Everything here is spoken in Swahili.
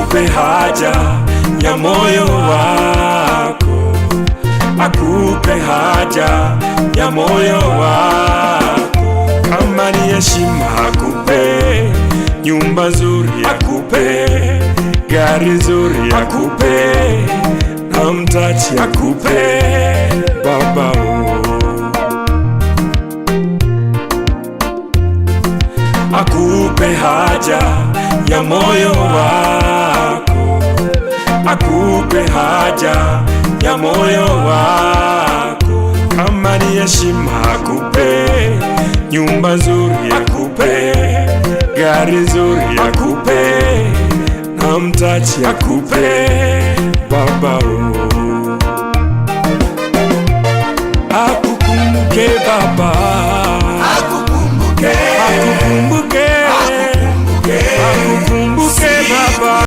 akupe haja ya moyo wako, akupe haja ya moyo wako. Kama ni heshima akupe, nyumba nzuri akupe, gari nzuri akupe, na mtaji akupe Baba. Akupe haja ya moyo wako, akupe haja ya moyo wako. Kama ni heshima akupe, nyumba nzuri akupe, gari nzuri akupe, na mtaji akupe Baba. Akukumbuke Baba